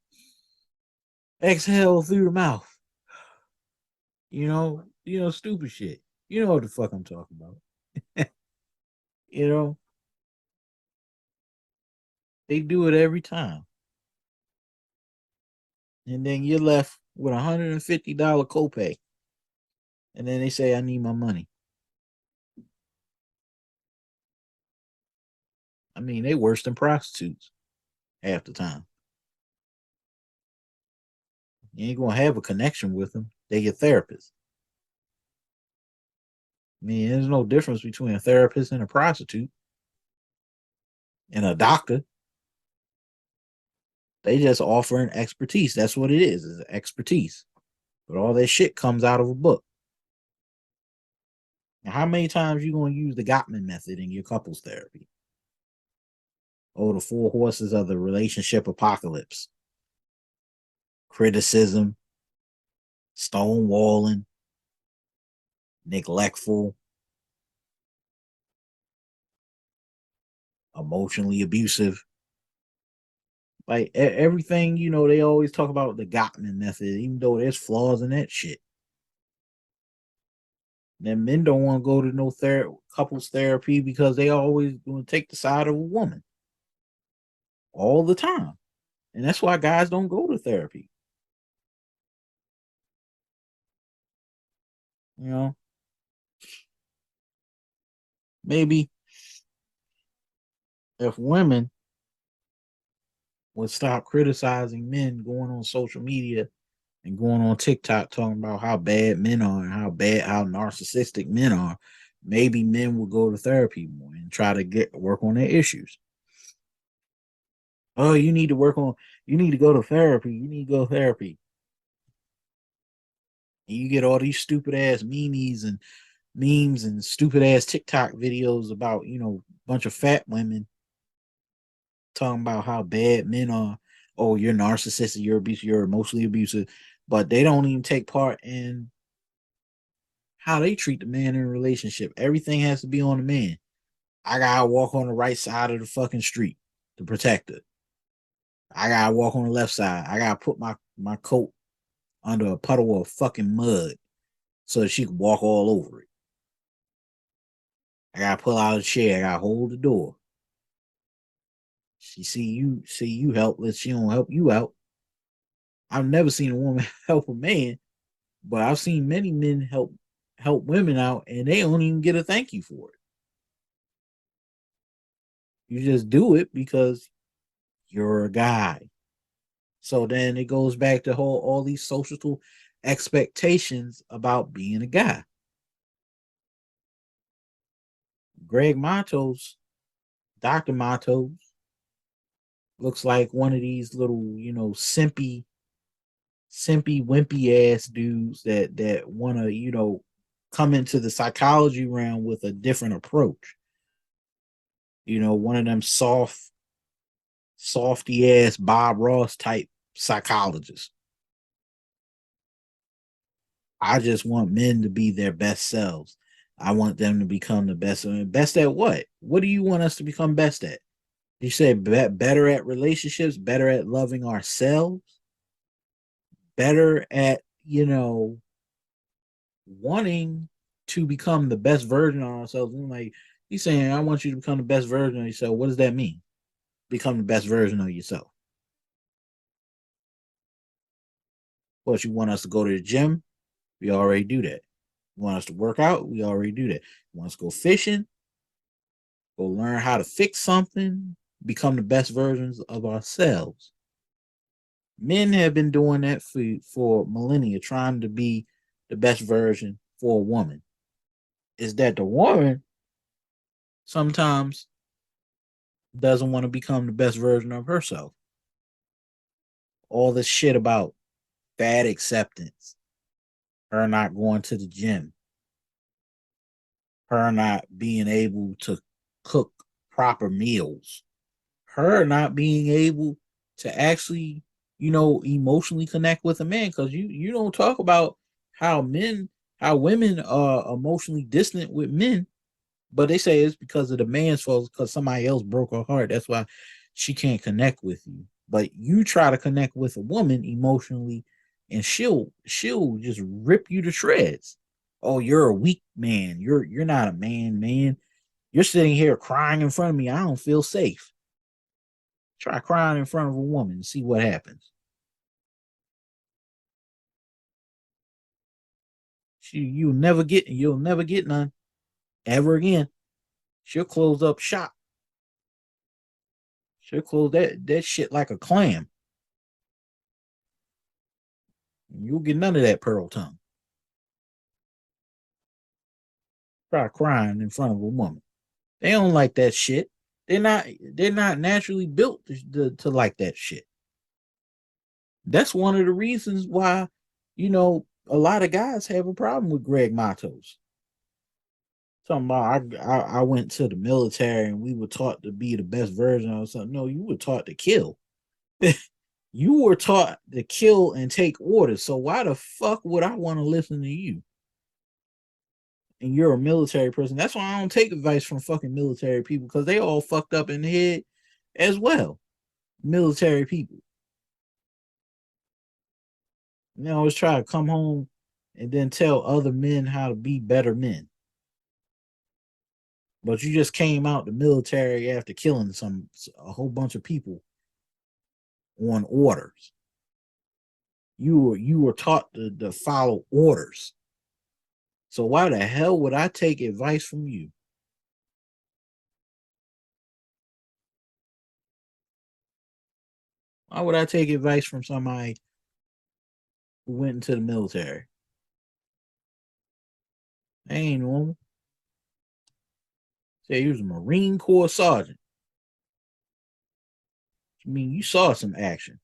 exhale through the mouth. Stupid shit. You know what the fuck I'm talking about. you know, they do it every time. And then you're left with $150 copay. And then they say, I need my money. I mean, they worse than prostitutes half the time. You ain't gonna have a connection with them. They your therapist. I mean, there's no difference between a therapist and a prostitute and a doctor. They just offering expertise. That's what it is expertise. But all that shit comes out of a book. Now, how many times you gonna use the Gottman method in your couples therapy? Oh, the four horses of the relationship apocalypse: criticism, stonewalling, neglectful, emotionally abusive. Like everything, they always talk about the Gottman method, even though there's flaws in that shit. Then men don't want to go to no couples therapy because they always going to take the side of a woman all the time, and that's why guys don't go to therapy. You know, maybe if women would stop criticizing men going on social media and going on TikTok talking about how bad men are and how narcissistic men are, maybe men will go to therapy more and try to work on their issues. Oh, you need to go to therapy. You need to go to therapy. And you get all these stupid ass memes and stupid ass TikTok videos about, a bunch of fat women talking about how bad men are. Oh, you're narcissistic, you're abusive, you're emotionally abusive, but they don't even take part in how they treat the man in a relationship. Everything has to be on the man. I gotta walk on the right side of the fucking street to protect her. I gotta walk on the left side. I gotta put my coat under a puddle of fucking mud so that she can walk all over it. I gotta pull out a chair. I gotta hold the door. She see you helpless. She don't help you out. I've never seen a woman help a man, but I've seen many men help women out, and they don't even get a thank you for it. You just do it because you're a guy. So then it goes back to all these social expectations about being a guy. Greg Matos, Dr. Matos, looks like one of these little, simpy wimpy ass dudes that want to, come into the psychology realm with a different approach. One of them softy ass Bob Ross type psychologists. I just want men to be their best selves. I want them to become the best. Best at what? What do you want us to become best at? You say better at relationships, better at loving ourselves, better at, wanting to become the best version of ourselves. And like he's saying, I want you to become the best version of yourself. What does that mean? Become the best version of yourself. What, you want us to go to the gym? We already do that. You want us to work out? We already do that. You want us to go fishing? Go learn how to fix something? Become the best versions of ourselves. Men have been doing that for millennia, trying to be the best version for a woman. Is that the woman sometimes doesn't want to become the best version of herself? All this shit about fat acceptance, her not going to the gym, her not being able to cook proper meals, her not being able to actually, emotionally connect with a man. Because you don't talk about how how women are emotionally distant with men, but they say it's because of the man's fault, because somebody else broke her heart. That's why she can't connect with you. But you try to connect with a woman emotionally, and she'll just rip you to shreds. Oh, you're a weak man. You're not a man. You're sitting here crying in front of me. I don't feel safe. Try crying in front of a woman and see what happens. You'll never get none ever again. She'll close up shop. She'll close that shit like a clam. You'll get none of that pearl tongue. Try crying in front of a woman. They don't like that shit. They're not naturally built to like that shit. That's one of the reasons why, a lot of guys have a problem with Greg Matos. Talking about I went to the military and we were taught to be the best version of something. No, you were taught to kill. You were taught to kill and take orders. So why the fuck would I want to listen to you? And you're a military person. That's why I don't take advice from fucking military people because they all fucked up in the head as well. Military people. You know, always try to come home and then tell other men how to be better men. But you just came out the military after killing a whole bunch of people on orders. You were taught to follow orders. So why the hell would I take advice from you? Why would I take advice from somebody who went into the military? They ain't normal. Say he was a Marine Corps sergeant. I mean, you saw some action.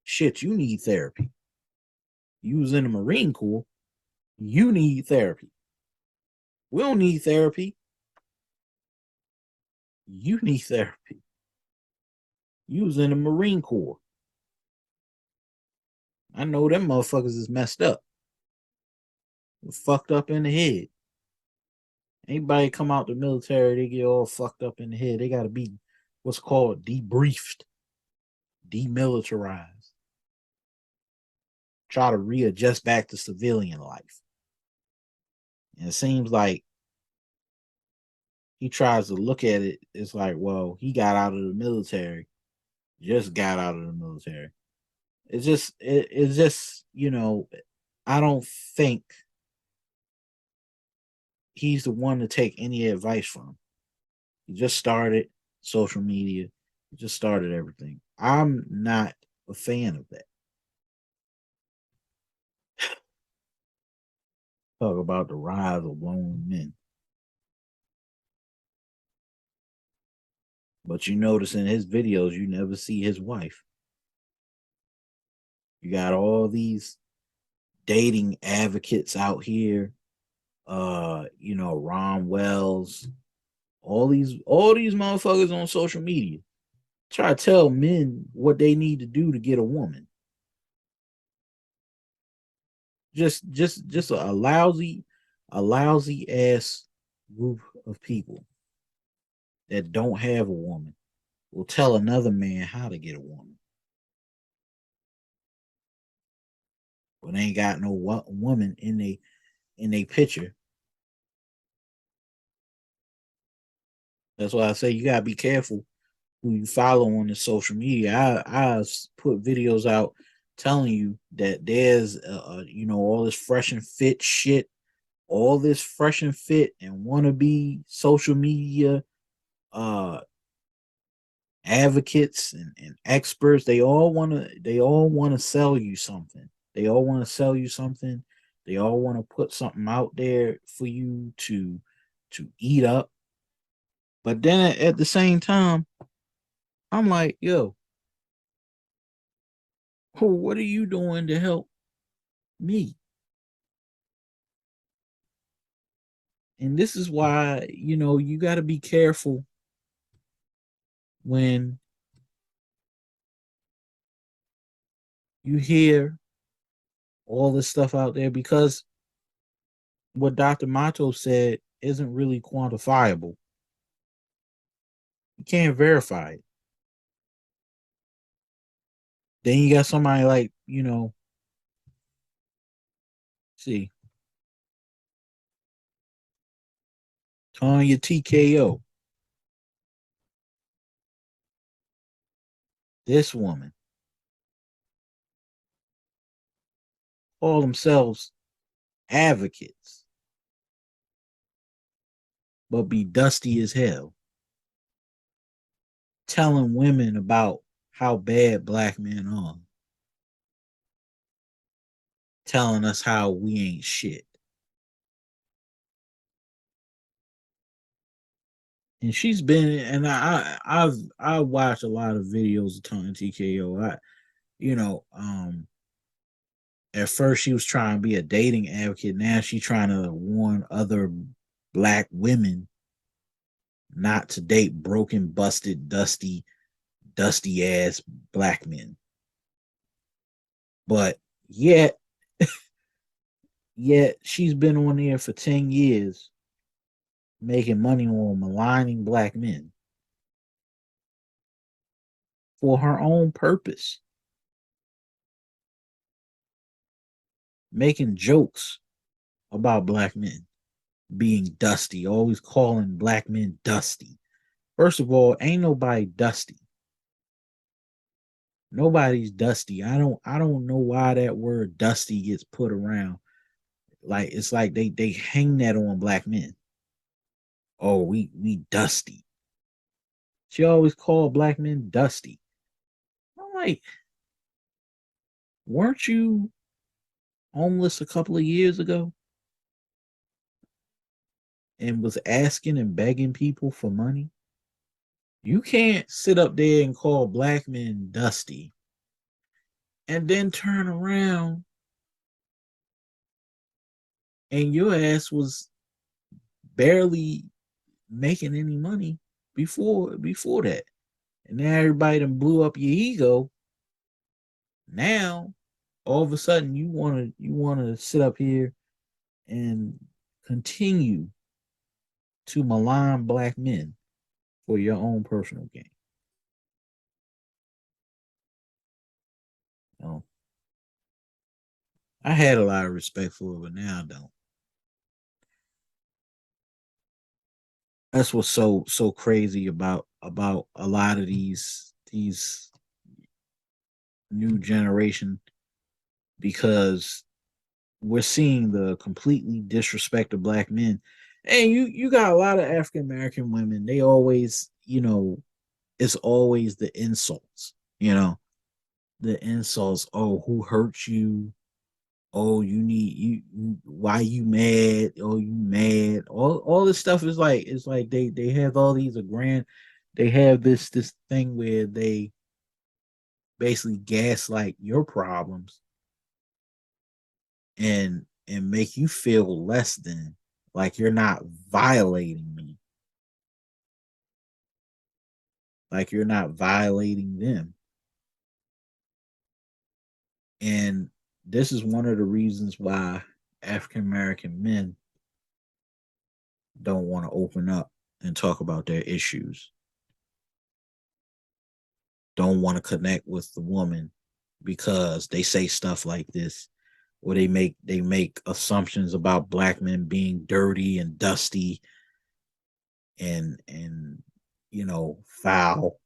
Shit, you need therapy. You was in the Marine Corps. You need therapy. We don't need therapy. You need therapy. You was in the Marine Corps. I know them motherfuckers is messed up. They're fucked up in the head. Anybody come out the military, they get all fucked up in the head. They gotta be what's called debriefed, demilitarized. Try to readjust back to civilian life. And it seems like he tries to look at it. It's like, well, he got out of the military, just got out of the military. It's just, I don't think he's the one to take any advice from. He just started social media. He just started everything. I'm not a fan of that. Talk about the rise of lone men. But you notice in his videos, you never see his wife. You got all these dating advocates out here, Ron Wells, all these motherfuckers on social media try to tell men what they need to do to get a woman. Just a lousy ass group of people that don't have a woman will tell another man how to get a woman, but they ain't got no woman in a picture. That's why I say you gotta be careful who you follow on the social media. I put videos out telling you that there's all this fresh and fit shit, all this fresh and fit and wannabe social media uh advocates and experts. They all want to sell you something. They all want to put something out there for you to eat up. But then at the same time, I'm like, yo, what are you doing to help me? And this is why, you got to be careful when you hear all this stuff out there because what Dr. Matos said isn't really quantifiable. You can't verify it. Then you got somebody like, see, Tanya TKO, this woman, call themselves advocates, but be dusty as hell, telling women about how bad black men are, telling us how we ain't shit. And she's been, and I watched a lot of videos of Tony TKO. You know, um, at first she was trying to be a dating advocate. Now she's trying to warn other black women not to date broken, busted, dusty ass black men. But yet, yet she's been on there for 10 years making money on maligning black men for her own purpose, making jokes about black men being dusty, always calling black men dusty. First of all, ain't nobody dusty. Nobody's dusty. I don't know why that word dusty gets put around. Like it's like they hang that on black men. Oh, we dusty. She always called black men dusty. I'm like, weren't you homeless a couple of years ago and was asking and begging people for money? You can't sit up there and call black men dusty and then turn around and your ass was barely making any money before that. And now everybody done blew up your ego. Now all of a sudden you wanna sit up here and continue to malign black men for your own personal gain. You know, I had a lot of respect for her, but now I don't. That's what's so crazy about a lot of these new generation, because we're seeing the completely disrespect of black men. And you got a lot of African American women. They always, it's always the insults, the insults. Oh, who hurt you? Oh, you need why you mad? Oh, you mad? All this stuff is like, it's like they have all these a grand, they have this thing where they basically gaslight your problems and make you feel less than, like you're not violating me, like you're not violating them. And this is one of the reasons why African American men don't want to open up and talk about their issues, don't want to connect with the woman, because they say stuff like this, or they make assumptions about black men being dirty and dusty and foul.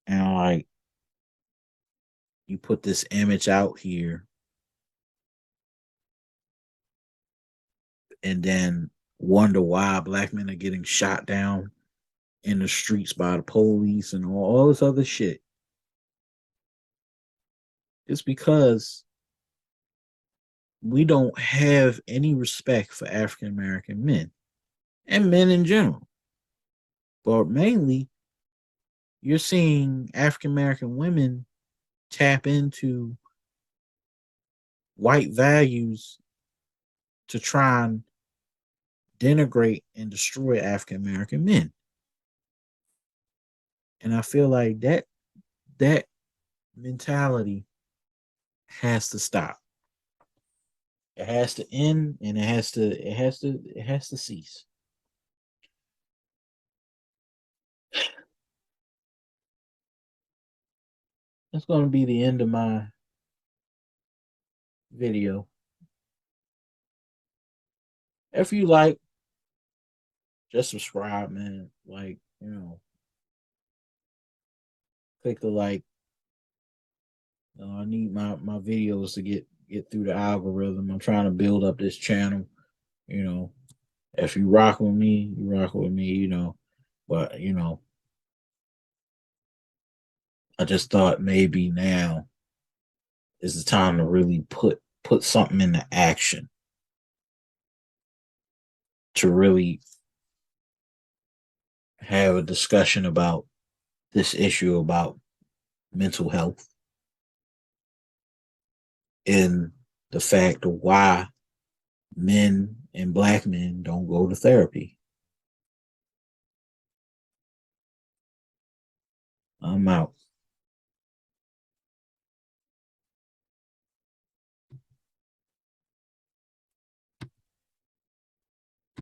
And like, you put this image out here and then wonder why black men are getting shot down in the streets by the police and all this other shit. It's because we don't have any respect for African American men and men in general. But mainly, you're seeing African American women tap into white values to try and denigrate and destroy African American men. And I feel like that mentality has to stop. It has to end, and it has to cease. That's going to be the end of my video. If you like, just subscribe, man. Like, click the like. I need my videos to get through the algorithm. I'm trying to build up this channel. You know, if you rock with me, you rock with me. But I just thought maybe now is the time to really put something into action, to really have a discussion about this issue about mental health and the fact of why men and black men don't go to therapy. I'm out.